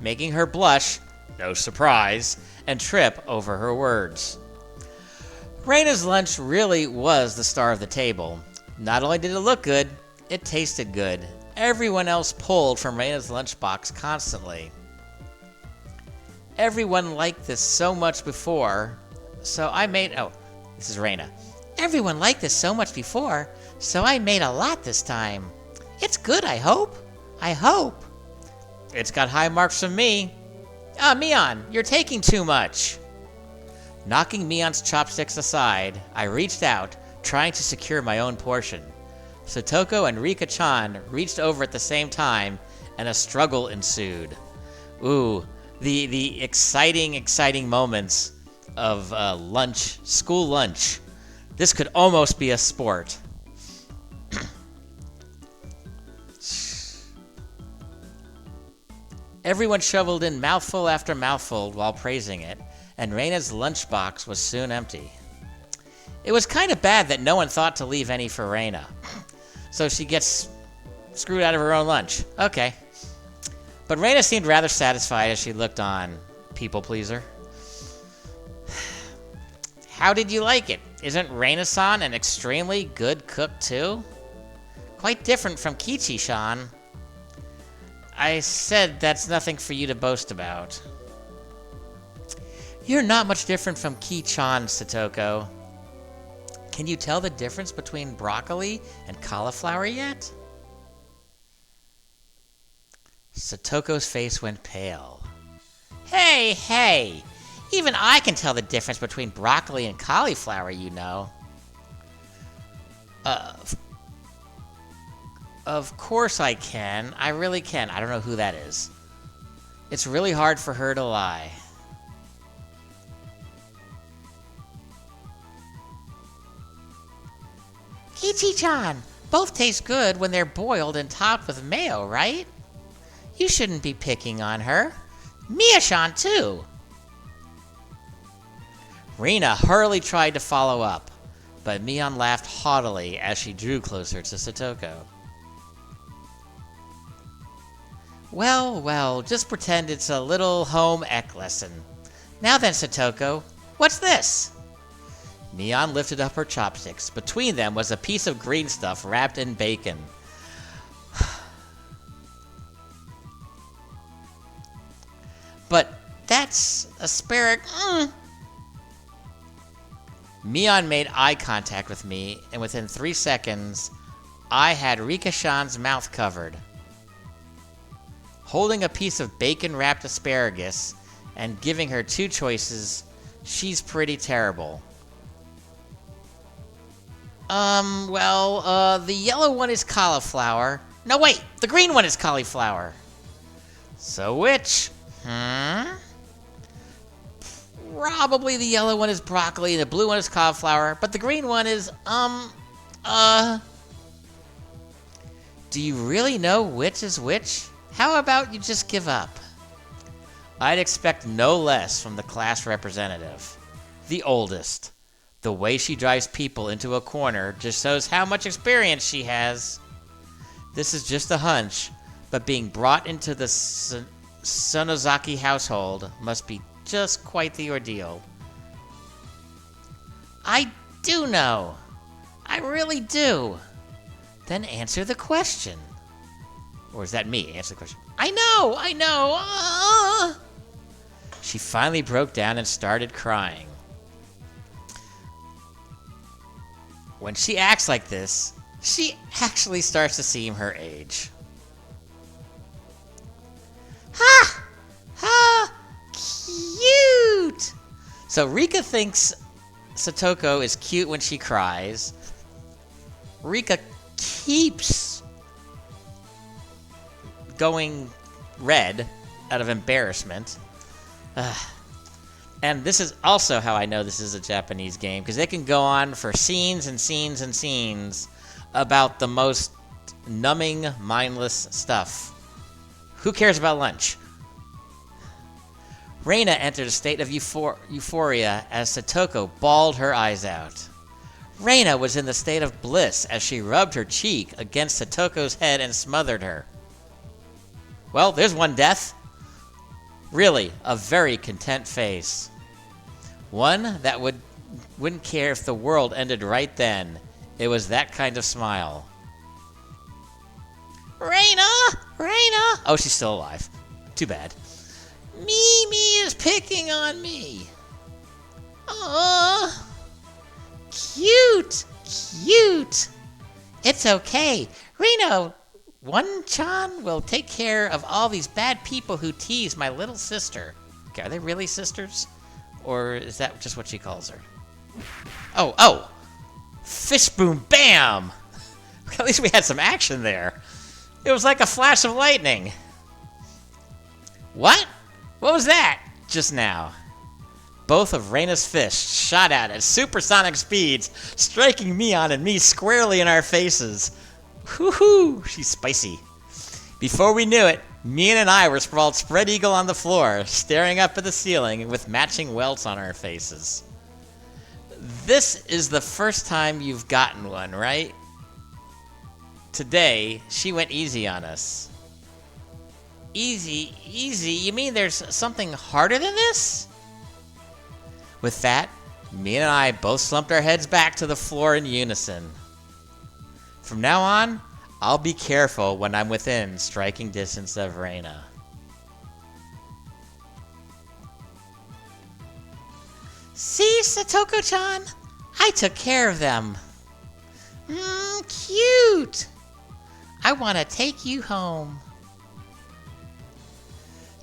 making her blush, no surprise, and trip over her words. Reina's lunch really was the star of the table. Not only did it look good, it tasted good. Everyone else pulled from Reina's lunchbox constantly. Everyone liked this so much before, so I made... Oh, this is Reina. Everyone liked this so much before, so I made a lot this time. It's good, I hope. It's got high marks from me. Mion, you're taking too much. Knocking Mion's chopsticks aside, I reached out, trying to secure my own portion. Satoko and Rika-chan reached over at the same time, and a struggle ensued. Ooh, the exciting moments of school lunch. This could almost be a sport. Everyone shoveled in mouthful after mouthful while praising it, and Reina's lunchbox was soon empty. It was kind of bad that no one thought to leave any for Reina, so she gets screwed out of her own lunch. Okay. But Reina seemed rather satisfied as she looked on. People pleaser. How did you like it? Isn't Reina-san an extremely good cook too? Quite different from Kichi-san. I said that's nothing for you to boast about. You're not much different from Ki-chan, Satoko. Can you tell the difference between broccoli and cauliflower yet? Satoko's face went pale. Hey! Even I can tell the difference between broccoli and cauliflower, you know. Of course I can. I really can. I don't know who that is. It's really hard for her to lie. Ichi-chan, both taste good when they're boiled and topped with mayo, right? You shouldn't be picking on her. Mia-chan, too. Rina hurriedly tried to follow up, but Mion laughed haughtily as she drew closer to Satoko. Well, well, just pretend it's a little home ec lesson. Now then, Satoko, what's this? Mion lifted up her chopsticks. Between them was a piece of green stuff wrapped in bacon. But that's asparagus. Mion made eye contact with me, and within 3 seconds, I had Rika-chan's mouth covered. Holding a piece of bacon-wrapped asparagus and giving her 2 choices, she's pretty terrible. The yellow one is cauliflower. No, wait, the green one is cauliflower. So which? Probably the yellow one is broccoli and the blue one is cauliflower, but the green one is, Do you really know which is which? How about you just give up? I'd expect no less from the class representative. The oldest. The way she drives people into a corner just shows how much experience she has. This is just a hunch, but being brought into the Sonozaki household must be just quite the ordeal. I do know. I really do. Then answer the question. Or is that me? Answer the question. I know. She finally broke down and started crying. When she acts like this, she actually starts to seem her age. Ha! Cute! So Rika thinks Satoko is cute when she cries. Rika keeps going red out of embarrassment. And this is also how I know this is a Japanese game, because they can go on for scenes and scenes and scenes about the most numbing, mindless stuff. Who cares about lunch? Reina entered a state of euphoria as Satoko bawled her eyes out. Reina was in the state of bliss as she rubbed her cheek against Satoko's head and smothered her. Well, there's one death. Really, a very content face. One that wouldn't care if the world ended right then. It was that kind of smile. Reina! Oh, she's still alive. Too bad. Mimi is picking on me. Aww. Cute. It's okay. Reno, One-chan will take care of all these bad people who tease my little sister. Okay, are they really sisters? Or is that just what she calls her? Oh! Fish boom bam! At least we had some action there. It was like a flash of lightning. What? What was that just now? Both of Reina's fists shot out at supersonic speeds, striking Mion and me squarely in our faces. Woohoo! She's spicy. Before we knew it, Mion and I were sprawled spread eagle on the floor, staring up at the ceiling with matching welts on our faces. This is the first time you've gotten one, right? Today, she went easy on us. Easy? You mean there's something harder than this? With that, Mion and I both slumped our heads back to the floor in unison. From now on, I'll be careful when I'm within striking distance of Reina. See, Satoko-chan? I took care of them. Cute! I want to take you home.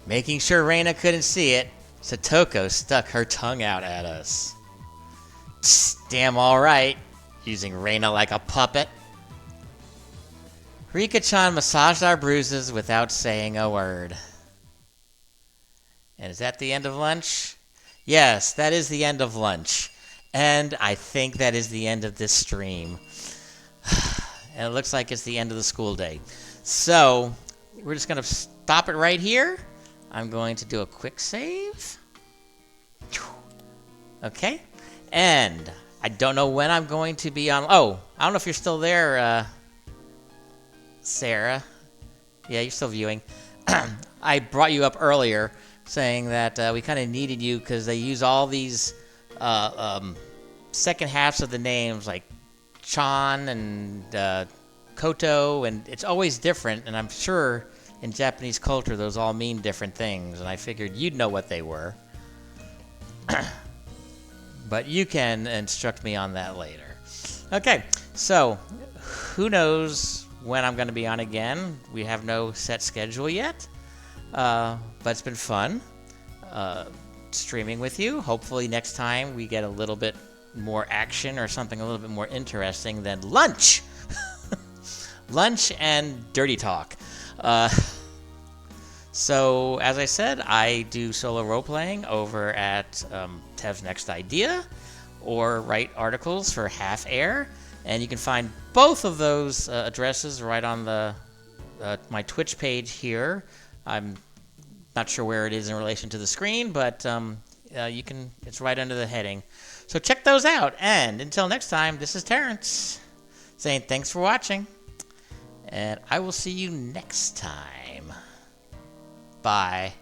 Making sure Reina couldn't see it, Satoko stuck her tongue out at us. Damn alright, using Reina like a puppet. Rika-chan massaged our bruises without saying a word. And is that the end of lunch? Yes, that is the end of lunch. And I think that is the end of this stream. And it looks like it's the end of the school day. So, we're just going to stop it right here. I'm going to do a quick save. Okay. And I don't know when I'm going to be on... Oh, I don't know if you're still there, Sarah. Yeah, you're still viewing. I brought you up earlier saying that we kind of needed you because they use all these second halves of the names like Chan and Koto, and it's always different, and I'm sure in Japanese culture those all mean different things, and I figured you'd know what they were. But you can instruct me on that later. Okay, so who knows when I'm going to be on again. We have no set schedule yet, but it's been fun streaming with you. Hopefully next time we get a little bit more action or something a little bit more interesting than lunch. Lunch and dirty talk. So, as I said, I do solo role-playing over at Tev's Next Idea, or write articles for Half Air, and you can find both of those addresses right on the my Twitch page here. I'm not sure where it is in relation to the screen, but you can. It's right under the heading. So check those out, and until next time, this is Terrence saying thanks for watching, and I will see you next time. Bye.